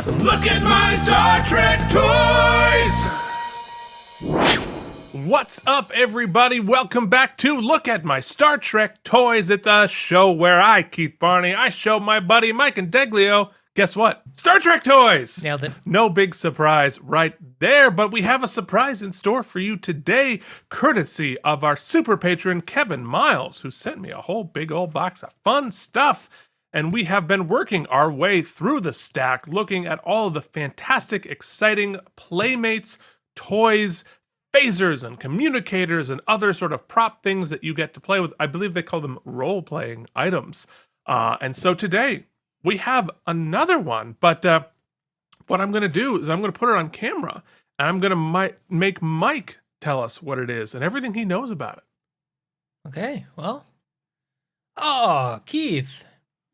Look at my Star Trek toys! What's up, everybody? Welcome back to Look at My Star Trek Toys. It's a show where I, Keith Barney, I show my buddy Mike and Deglio, guess what? Star Trek toys! Nailed it. No big surprise right there, but we have a surprise in store for you today, courtesy of our super patron, Kevin Miles, who sent me a whole big old box of fun stuff. And we have been working our way through the stack, looking at all of the fantastic, exciting Playmates, toys, phasers, and communicators, and other sort of prop things that you get to play with. I believe they call them role-playing items. And so today, we have another one. But what I'm going to do is I'm going to put it on camera, and I'm going to make Mike tell us what it is and everything he knows about it. Okay, well. Oh, Keith.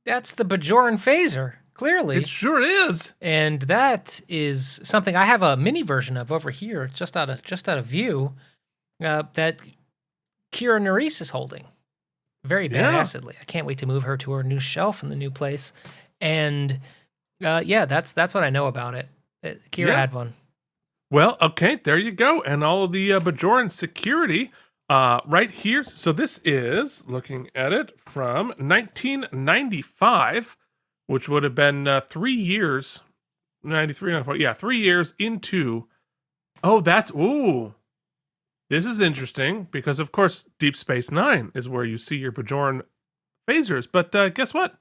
That's the Bajoran phaser, clearly. It sure is. And that is something I have a mini version of over here, just out of view, that Kira Nerys is holding. Very badassedly. I can't wait to move her to her new shelf in the new place. And yeah, that's what I know about it. Kira had one. Well, okay, there you go. And all of the Bajoran security right here. So this is, looking at it, from 1995, which would have been 3 years, 93, 94, yeah, 3 years into, this is interesting, because of course, Deep Space Nine is where you see your Bajoran phasers, but guess what?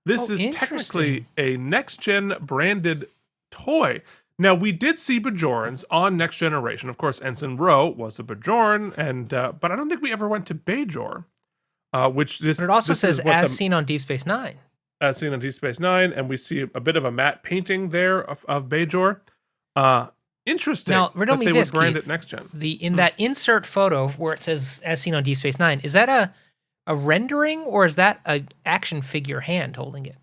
This is technically a next-gen branded toy. Now, we did see Bajorans on Next Generation. Of course, Ensign Ro was a Bajoran, and but I don't think we ever went to Bajor, which this. But it also says seen on Deep Space Nine. As seen on Deep Space Nine, and we see a bit of a matte painting there of Bajor. Interesting. Now, riddle me this, would brand Keith. it Next Gen. In that insert photo where it says as seen on Deep Space Nine, is that a rendering or is that a action figure hand holding it?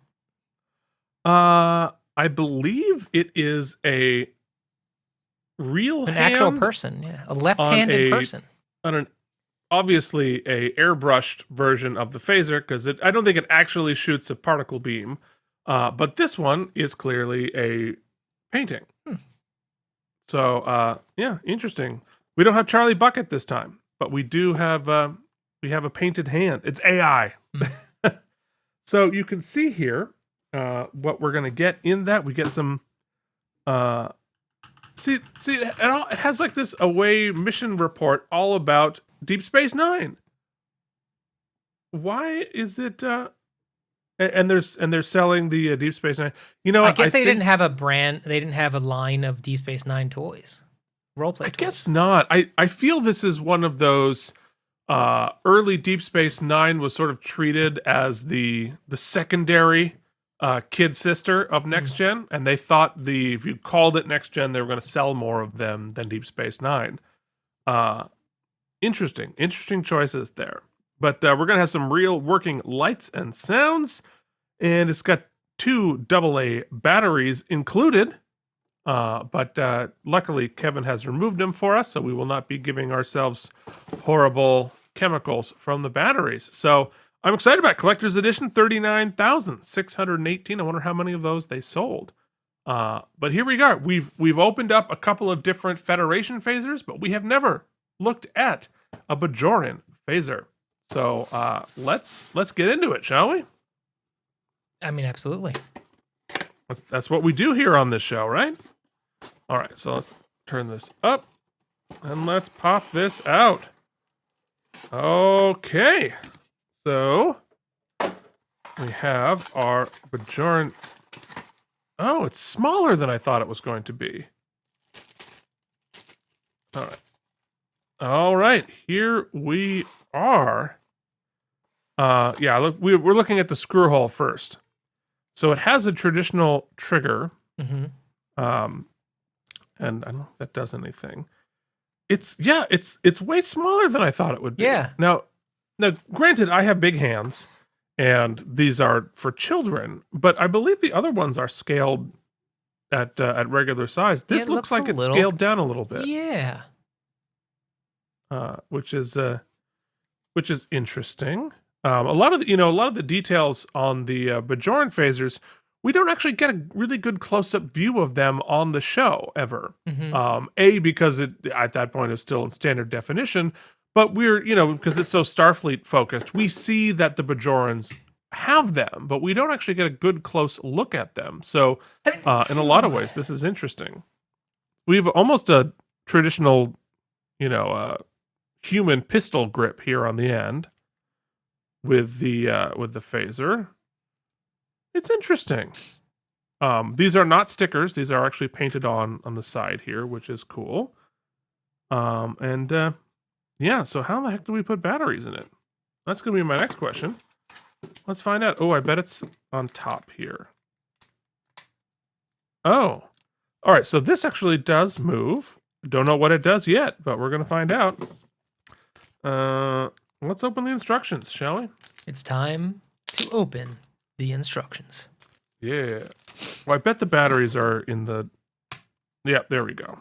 I believe it is a real an hand, actual person, yeah, a left-handed person. On obviously a airbrushed version of the phaser, because I don't think it actually shoots a particle beam. But this one is clearly a painting. So yeah, interesting. We don't have Charlie Bucket this time, but we do have we have a painted hand. It's AI. So you can see here. What we're gonna get in that, we get some see it has like this away mission report all about Deep Space Nine. Why is it and they're selling the Deep Space Nine, you know? I guess they didn't have a brand, they didn't have a line of Deep Space Nine toys, roleplay toys. Guess not. I feel this is one of those early Deep Space Nine was sort of treated as the secondary kid sister of Next Gen, and they thought if you called it Next Gen, they were going to sell more of them than Deep Space Nine. Interesting choices there. But we're going to have some real working lights and sounds, and it's got 2 AA batteries included. But luckily, Kevin has removed them for us, so we will not be giving ourselves horrible chemicals from the batteries. So I'm excited about Collector's Edition, 39,618. I wonder how many of those they sold. But here we go. We've opened up a couple of different Federation phasers, but we have never looked at a Bajoran phaser. So let's get into it, shall we? I mean, absolutely. That's what we do here on this show, right? All right, so let's turn this up, and let's pop this out. Okay. So, we have our Bajoran. Oh, it's smaller than I thought it was going to be. All right. All right, here we are. Yeah, look, we're looking at the screw hole first. So it has a traditional trigger. And I don't know if that does anything. It's way smaller than I thought it would be. Yeah. Now, granted, I have big hands, and these are for children, but I believe the other ones are scaled at regular size. This looks like it's scaled down a little bit. Yeah. Which is interesting. A lot of the details on the Bajoran phasers we don't actually get a really good close-up view of them on the show ever. Mm-hmm. Because it at that point is still in standard definition, but we're, because it's so Starfleet focused, we see that the Bajorans have them, but we don't actually get a good close look at them. So in a lot of ways, this is interesting. We have almost a traditional, human pistol grip here on the end with the phaser. It's interesting. These are not stickers. These are actually painted on the side here, which is cool. Yeah, so how the heck do we put batteries in it? That's going to be my next question. Let's find out. Oh, I bet it's on top here. Oh. All right, so this actually does move. Don't know what it does yet, but we're going to find out. Let's open the instructions, shall we? It's time to open the instructions. Yeah. Well, I bet the batteries are in the... Yeah, there we go.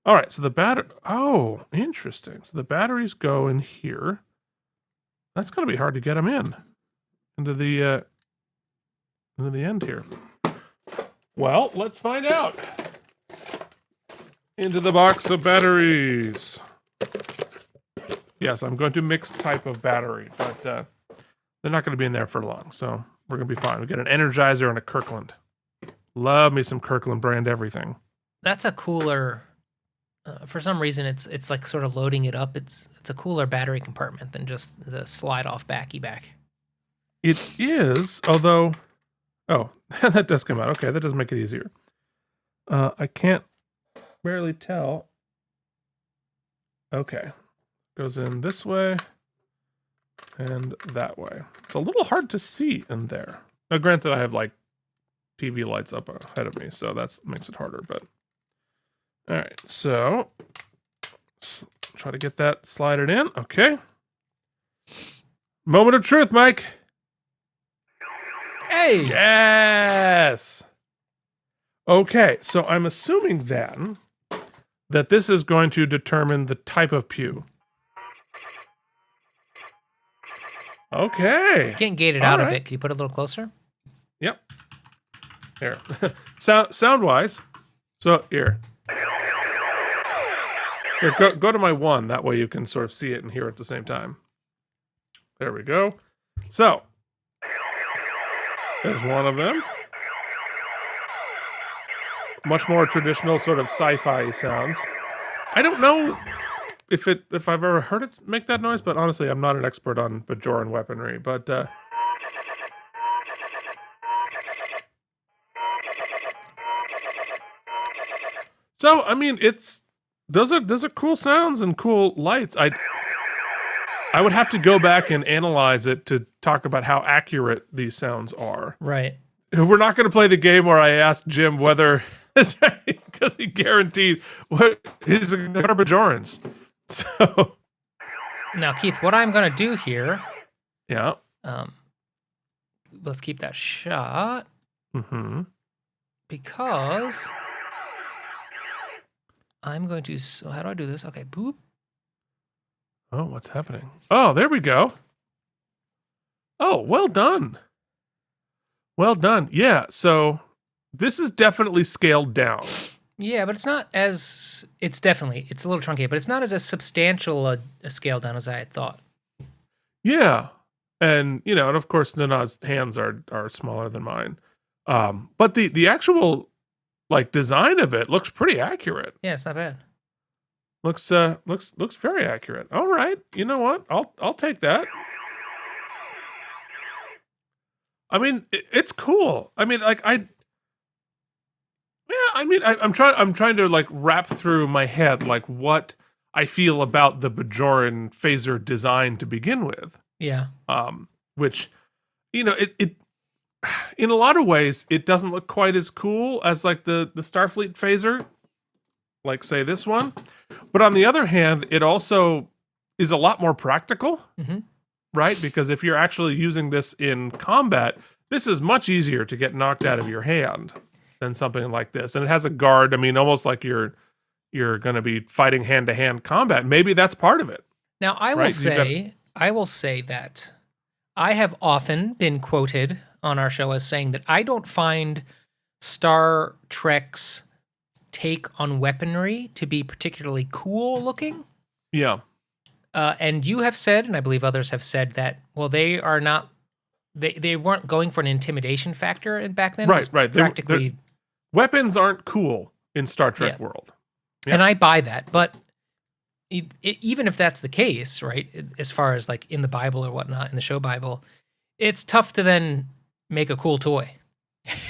All right, so the Oh, interesting. So the batteries go in here. That's going to be hard to get them into the end here. Well, let's find out. Into the box of batteries. Yes, I'm going to mix type of battery, but they're not going to be in there for long, so we're going to be fine. We get an Energizer and a Kirkland. Love me some Kirkland brand everything. That's a cooler. For some reason, it's like sort of loading it up. It's a cooler battery compartment than just the slide off back. It is, although, that does come out. Okay, that does make it easier. I can't barely tell. Okay, goes in this way and that way. It's a little hard to see in there. Now, granted, I have like TV lights up ahead of me, so that makes it harder, but. All right, so let's try to get that slided in. Okay. Moment of truth, Mike. Hey! Yes! Okay, so I'm assuming then that this is going to determine the type of pew. Okay. Getting gated out a bit. Can you put it a little closer? Yep. Here. Sound-wise. So, here. Here, go to my one. That way you can sort of see it and hear it at the same time. There we go. So, there's one of them. Much more traditional sort of sci-fi sounds. I don't know if I've ever heard it make that noise, but honestly, I'm not an expert on Bajoran weaponry. But so I mean, those are cool sounds and cool lights. I would have to go back and analyze it to talk about how accurate these sounds are. Right. We're not going to play the game where I asked Jim whether it's right, because he guaranteed what are Bajorans. So now, Keith, what I'm going to do here. Yeah. Let's keep that shot. Mm-hmm. Because I'm going to. So how do I do this? Okay, boop. Oh, what's happening? Oh, there we go. Oh, well done. Well done. Yeah, so this is definitely scaled down. Yeah, but it's not as... It's a little truncated, but it's not as a substantial a scale down as I had thought. Yeah. And, and of course, Nana's hands are smaller than mine. But the actual, design of it looks pretty accurate. Yeah, it's not bad. Looks very accurate. All right. You know what? I'll take that. I mean, it's cool. I mean, I'm trying to wrap through my head what I feel about the Bajoran phaser design to begin with. Yeah. Which, it in a lot of ways it doesn't look quite as cool as the Starfleet phaser, say this one. But on the other hand, it also is a lot more practical. Mm-hmm. Right? Because if you're actually using this in combat, this is much easier to get knocked out of your hand than something like this. And it has a guard. I mean, almost like you're going to be fighting hand-to-hand combat. Maybe that's part of it. Now, I will say that I have often been quoted on our show as saying that I don't find Star Trek's take on weaponry to be particularly cool looking. Yeah. And you have said, and I believe others have said that, well, they are not, they weren't going for an intimidation factor back then. Right. Practically. Weapons aren't cool in Star Trek world. Yeah. And I buy that. But even if that's the case, right, as far as like in the Bible or whatnot, in the show Bible, it's tough to then make a cool toy.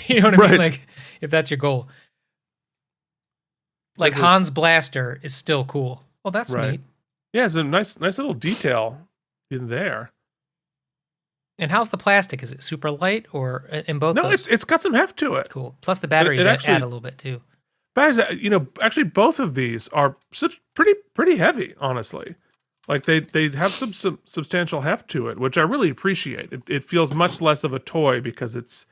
You know what I mean? Like, if that's your goal. Like Han's blaster is still cool. Well, that's neat. Yeah, it's a nice little detail in there. And how's the plastic? Is it super light or in both? No, it's got some heft to it. Cool. Plus the batteries add a little bit too. Batteries, actually both of these are pretty heavy, honestly. Like they have some substantial heft to it, which I really appreciate. It feels much less of a toy because it's.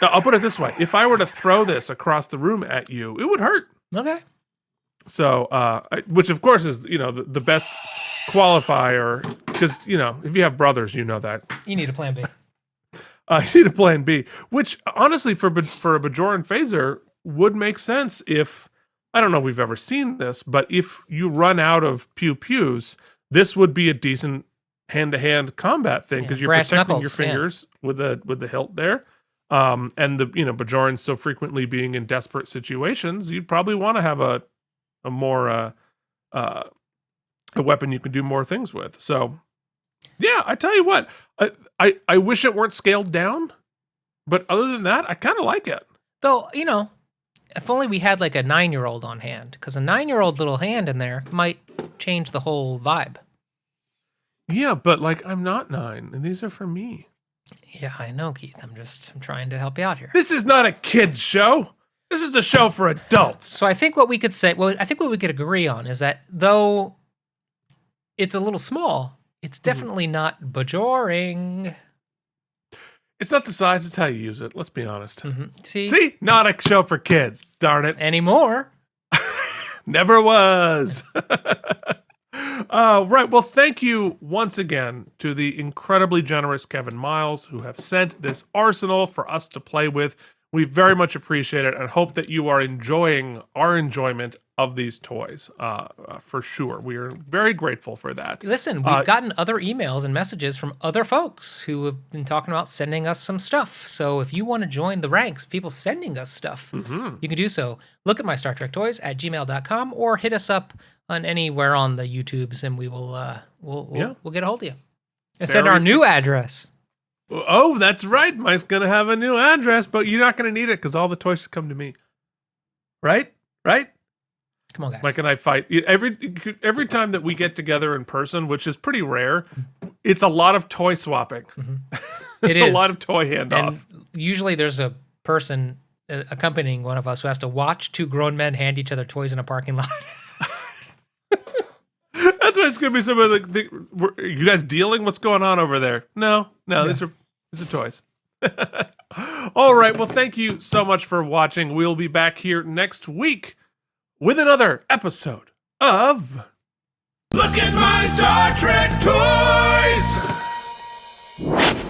I'll put it this way: if I were to throw this across the room at you, it would hurt. Okay. So, which of course is the best qualifier because if you have brothers, you know that you need a plan B. You need a plan B, which honestly for a Bajoran phaser would make sense if I don't know if we've ever seen this, but if you run out of pews, this would be a decent hand-to-hand combat thing because you're protecting your fingers with the hilt there. And the Bajorans so frequently being in desperate situations, you'd probably want to have a more a weapon you can do more things with. So yeah, I tell you what, I wish it weren't scaled down, but other than that, I kind of like it. Though, if only we had like a 9-year-old on hand, because a 9-year-old little hand in there might change the whole vibe. Yeah, but like I'm not 9, and these are for me. Yeah, I know, Keith. I'm trying to help you out here. This is not a kid's show. This is a show for adults. So I think what we could agree on is that though it's a little small, it's definitely not Bajoring. It's not the size, it's how you use it. Let's be honest. Mm-hmm. See? Not a show for kids. Darn it. Anymore. Never was. Right. Well, thank you once again to the incredibly generous Kevin Miles who have sent this arsenal for us to play with. We very much appreciate it and hope that you are enjoying our enjoyment of these toys. For sure. We are very grateful for that. Listen, we've gotten other emails and messages from other folks who have been talking about sending us some stuff. So if you want to join the ranks of people sending us stuff, you can do so. Look at my Star Trek Toys at gmail.com or hit us up on anywhere on the YouTubes and we will we'll get a hold of you. And send our new address. Oh, that's right. Mike's going to have a new address, but you're not going to need it because all the toys should come to me. Right? Come on, guys. Mike and I fight. Every time that we get together in person, which is pretty rare, it's a lot of toy swapping. Mm-hmm. It is. A lot of toy handoff. And usually there's a person accompanying one of us who has to watch two grown men hand each other toys in a parking lot. That's why it's going to be somebody like, are you guys dealing? What's going on over there? No, these are toys. All right. Well, thank you so much for watching. We'll be back here next week with another episode of Look at My Star Trek Toys!